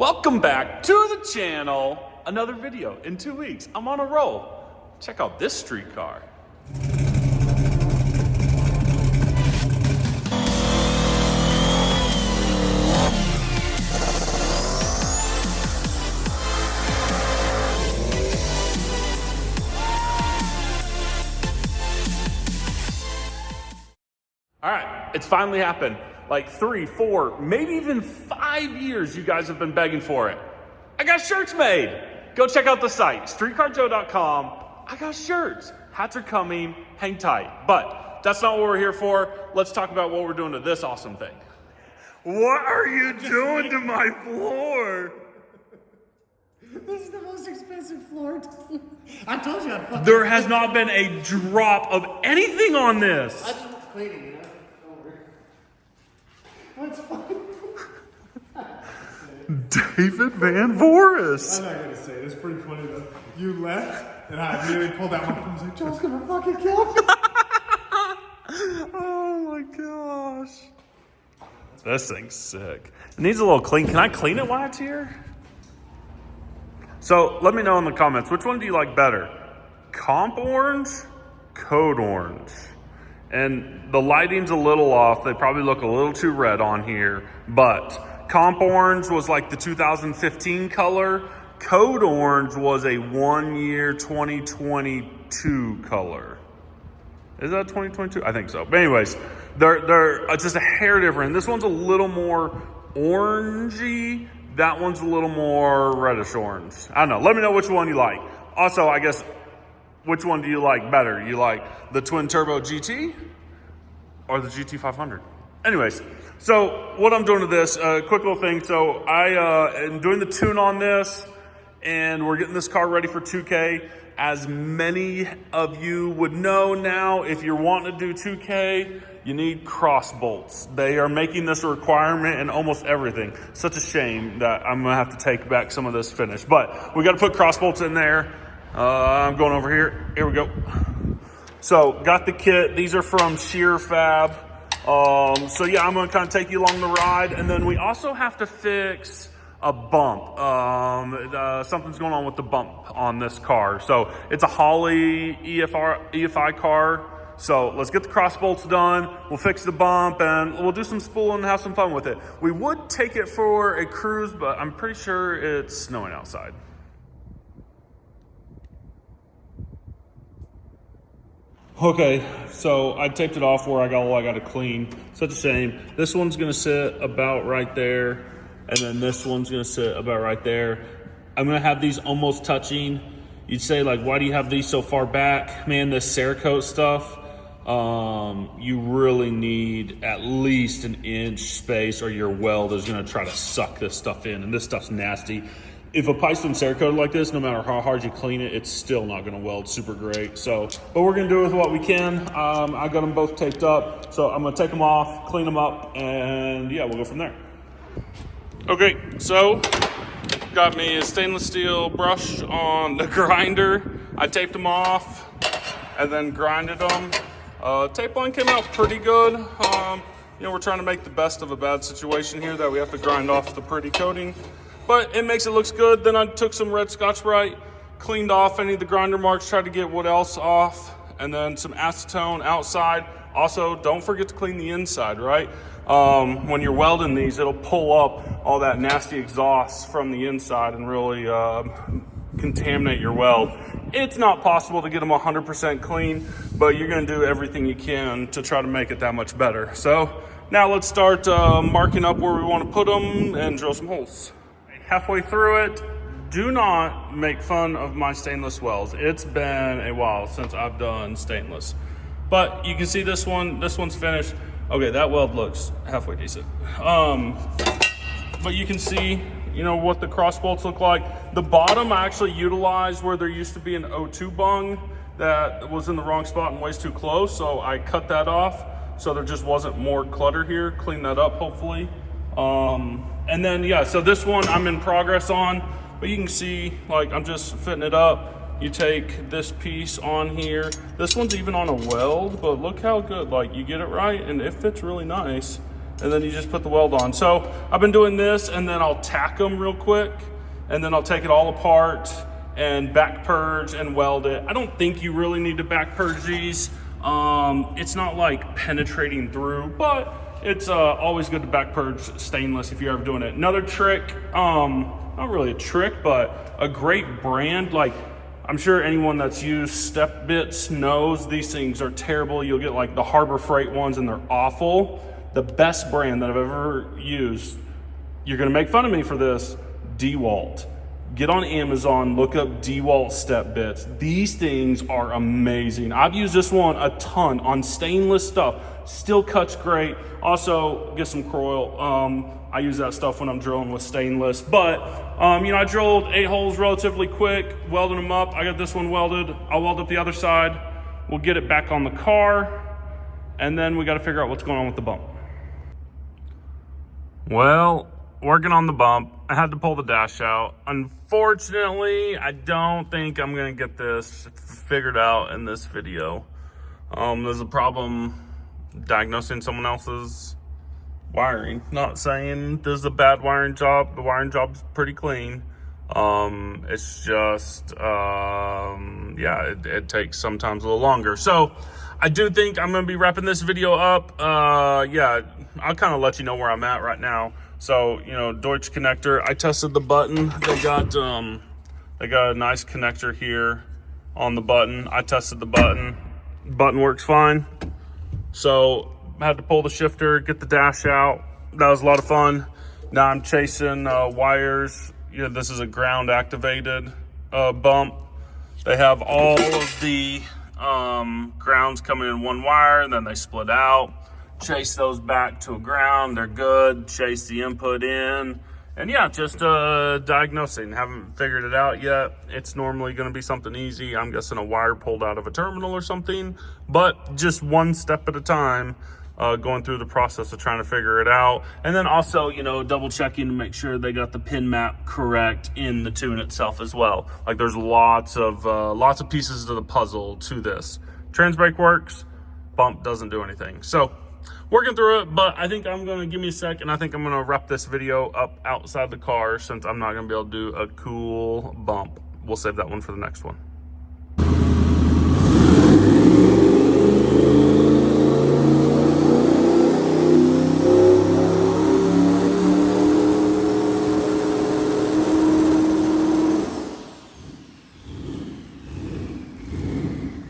Welcome back to the channel. Another video in 2 weeks. I'm on a roll. Check out this street car. All right, it's finally happened. Like 3, 4, maybe even 5 years you guys have been begging for it. I got shirts made. Go check out the site, streetcarjoe.com. I got shirts. Hats are coming, hang tight. But that's not what we're here for. Let's talk about what we're doing to this awesome thing. What are you doing to my floor? This is the most expensive floor. I told you I'd fucking. There has not been a drop of anything on this. I just cleaning it. What's funny? David Van Voris. I'm not gonna say it. It's pretty funny though. You left, and I immediately pulled out my phone and was like, Joe's gonna fucking kill me. Oh my gosh. This thing's sick. It needs a little clean. Can I clean it while it's here? So let me know in the comments, which one do you like better? Comp orange, code orange. And the lighting's a little off. They probably look a little too red on here, but comp orange was like the 2015 color. Code orange was a 1 year 2022 color. Is that 2022? I think so. But anyways, they're just a hair different. This one's a little more orangey. That one's a little more reddish orange. I don't know. Let me know which one you like. Also, I guess, which one do you like better? You like the twin turbo GT or the GT 500? Anyways, so what I'm doing to this, quick little thing. So I am doing the tune on this, and we're getting this car ready for 2K. As many of you would know now, if you're wanting to do 2K, you need crossbolts. They are making this a requirement in almost everything. Such a shame that I'm gonna have to take back some of this finish, but we gotta put crossbolts in there. I'm going over here. Here we go. So got the kit. These are from Sheer Fab. So yeah, I'm gonna kind of take you along the ride, and then we also have to fix a bump. Something's going on with the bump on this car. So it's a Holley EFI car. So let's get the crossbolts done. We'll fix the bump and we'll do some spooling and have some fun with it. We would take it for a cruise, but I'm pretty sure it's snowing outside. Okay, so I taped it off where I got all I got to clean. Such a shame. This one's gonna sit about right there, and then this one's gonna sit about right there. I'm gonna have these almost touching. You'd say, like, why do you have these so far back? Man, this Cerakote stuff, you really need at least an inch space, or your weld is gonna try to suck this stuff in, and this stuff's nasty. If a pipe's been Cerakoted like this, no matter how hard you clean it, it's still not gonna weld super great. So, but we're gonna do with what we can. I got them both taped up, so I'm gonna take them off, clean them up, and yeah, we'll go from there. Okay, so got me a stainless steel brush on the grinder. I taped them off and then grinded them. Tape line came out pretty good. You know, we're trying to make the best of a bad situation here that we have to grind off the pretty coating. But it makes it looks good. Then I took some red Scotch-Brite, cleaned off any of the grinder marks, tried to get what else off, and then some acetone outside. Also, don't forget to clean the inside, right? When you're welding these, it'll pull up all that nasty exhaust from the inside and really contaminate your weld. It's not possible to get them 100% clean, but you're gonna do everything you can to try to make it that much better. So now let's start marking up where we wanna put them and drill some holes. Halfway through it, do not make fun of my stainless welds. It's been a while since I've done stainless. But you can see this one's finished. Okay, that weld looks halfway decent. But you can see, you know, what the cross bolts look like. The bottom I actually utilized where there used to be an O2 bung that was in the wrong spot and way too close. So I cut that off so there just wasn't more clutter here. Clean that up, hopefully. And then, yeah, so this one I'm in progress on, but you can see, like, I'm just fitting it up. You take this piece on here. This one's even on a weld, but look how good, like, you get it right and it fits really nice. and then you just put the weld on. So I've been doing this, and then I'll tack them real quick, and then I'll take it all apart and back purge and weld it. I don't think you really need to back purge these. It's not like penetrating through, but it's always good to back purge stainless if you're ever doing it. Another trick, not really a trick, but a great brand, like I'm sure anyone that's used step bits knows these things are terrible. You'll get like the Harbor Freight ones and they're awful. The best brand that I've ever used, you're gonna make fun of me for this, DeWalt. Get on Amazon, look up DeWalt step bits. These things are amazing. I've used this one a ton on stainless stuff. Still cuts great. Also, get some Croyle. I use that stuff when I'm drilling with stainless. But, you know, I drilled 8 holes relatively quick, welding them up. I got this one welded. I'll weld up the other side. We'll get it back on the car. And then we got to figure out what's going on with the bump. Well, working on the bump, I had to pull the dash out. Unfortunately, I don't think I'm gonna get this figured out in this video. There's a problem diagnosing someone else's wiring. Not saying this is a bad wiring job. The wiring job's pretty clean. It's just, yeah, it takes sometimes a little longer. So I do think I'm gonna be wrapping this video up. Yeah, I'll kind of let you know where I'm at right now. So, you know, Deutsch connector, I tested the button. They got a nice connector here on the button. I tested the button. Button works fine. So I had to pull the shifter, get the dash out. That was a lot of fun. Now I'm chasing wires. You know, this is a ground activated bump. They have all of the grounds coming in one wire, and then they split out. Chase those back to a ground, they're good. Chase the input in, and yeah, just diagnosing. Haven't figured it out yet. It's normally going to be something easy. I'm guessing a wire pulled out of a terminal or something, but just one step at a time, going through the process of trying to figure it out. And then also, you know, double checking to make sure they got the pin map correct in the tune itself as well. Like there's lots of pieces to the puzzle to this. Trans brake works, bump doesn't do anything. So working through it, but I think I'm gonna give me a sec, and I think I'm gonna wrap this video up outside the car since I'm not gonna be able to do a cool bump. We'll save that one for the next one.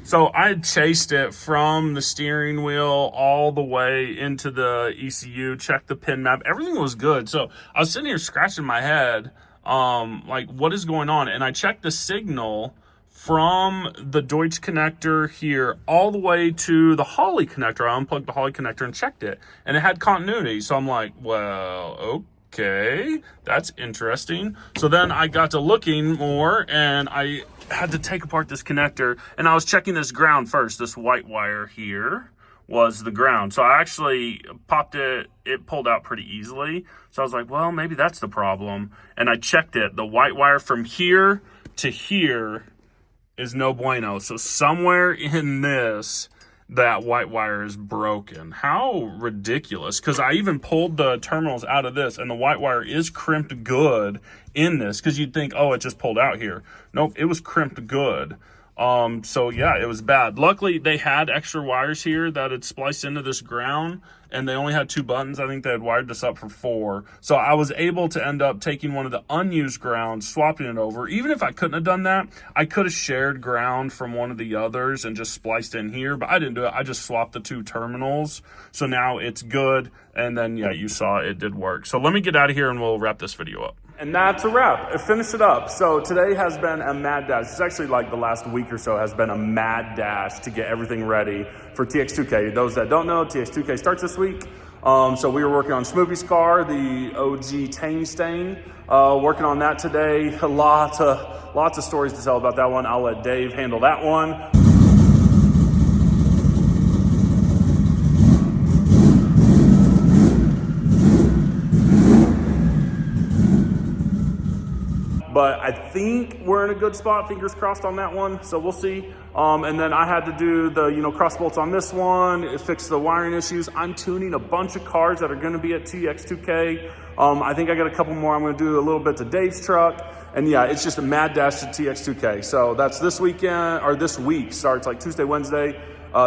So I had chased it from the steering wheel all the way into the ECU, checked the pin map, everything was good. So I was sitting here scratching my head, like what is going on? And I checked the signal from the Deutsch connector here all the way to the Holley connector. I unplugged the Holley connector and checked it, and it had continuity. So I'm like, well, okay, that's interesting. So then I got to looking more, and I had to take apart this connector, and I was checking this ground first. This white wire here was the ground. So I actually popped it, it pulled out pretty easily. So I was like, well, maybe that's the problem. And I checked it. The white wire from here to here is no bueno. So somewhere in this, that white wire is broken. How ridiculous. Because I even pulled the terminals out of this, and the white wire is crimped good in this, because you'd think, oh, it just pulled out here. Nope, it was crimped good. So yeah, it was bad. Luckily, they had extra wires here that had spliced into this ground, and they only had 2 buttons. I think they had wired this up for 4. So I was able to end up taking one of the unused grounds, swapping it over. Even if I couldn't have done that, I could have shared ground from one of the others and just spliced in here, but I didn't do it. I just swapped the 2 terminals. So now it's good. And then, yeah, you saw it did work. So let me get out of here and we'll wrap this video up. And that's a wrap. Finish it up. So today has been a mad dash. It's actually like the last week or so has been a mad dash to get everything ready for TX2K. Those that don't know, TX2K starts this week. So we were working on Smoothie's car, the OG Tang Stain. Working on that today. Lots of stories to tell about that one. I'll let Dave handle that one. but I think we're in a good spot, fingers crossed on that one, so we'll see. And then I had to do the, cross bolts on this one, fix the wiring issues. I'm tuning a bunch of cars that are gonna be at TX2K. I think I got a couple more I'm gonna do a little bit to Dave's truck. And yeah, it's just a mad dash to TX2K. So that's this weekend, or this week, starts like Tuesday, Wednesday,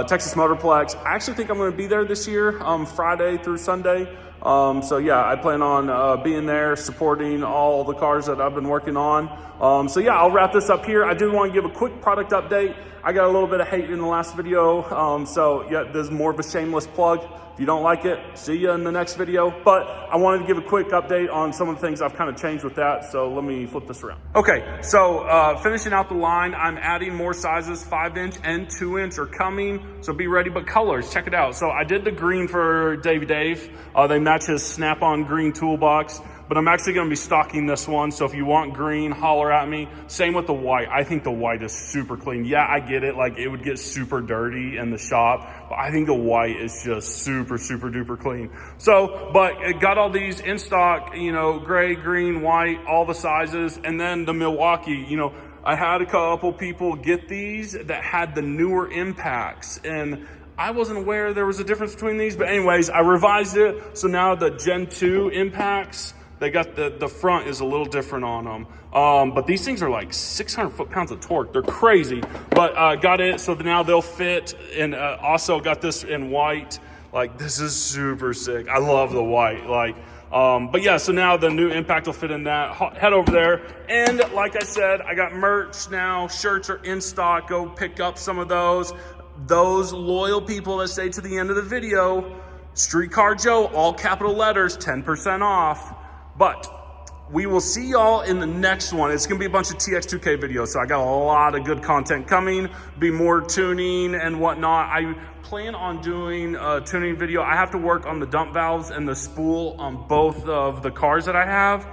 Texas Motorplex. I actually think I'm gonna be there this year, Friday through Sunday. So yeah, I plan on being there, supporting all the cars that I've been working on. So yeah, I'll wrap this up here. I do want to give a quick product update. I got a little bit of hate in the last video. So yeah, there's more of a shameless plug. If you don't like it, see you in the next video. But I wanted to give a quick update on some of the things I've kind of changed with that. So let me flip this around. Okay, so finishing out the line, I'm adding more sizes. 5-inch and 2-inch are coming. So be ready, but colors, check it out. So I did the green for Dave. They match his Snap-on green toolbox. But I'm actually gonna be stocking this one. So if you want green, holler at me. Same with the white. I think the white is super clean. Yeah, I get it. Like it would get super dirty in the shop, but I think the white is just super, super duper clean. So, but it got all these in stock, gray, green, white, all the sizes. And then the Milwaukee, I had a couple people get these that had the newer impacts, and I wasn't aware there was a difference between these, but anyways, I revised it. So now the Gen 2 impacts, they got the front is a little different on them. But these things are like 600 foot-pounds of torque. They're crazy, but got it. So now they'll fit, and also got this in white. Like this is super sick. I love the white. But yeah, so now the new impact will fit in that. Head over there. And like I said, I got merch now. Shirts are in stock. Go pick up some of those. Those loyal people that stay to the end of the video, Streetcar Joe, all capital letters, 10% off. But we will see y'all in the next one. It's gonna be a bunch of TX2K videos, so I got a lot of good content coming. Be more tuning and whatnot. I plan on doing a tuning video. I have to work on the dump valves and the spool on both of the cars that I have.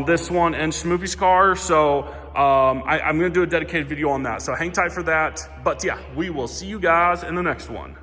This one and Schmoopy's car, so I'm gonna do a dedicated video on that, so hang tight for that. But yeah, we will see you guys in the next one.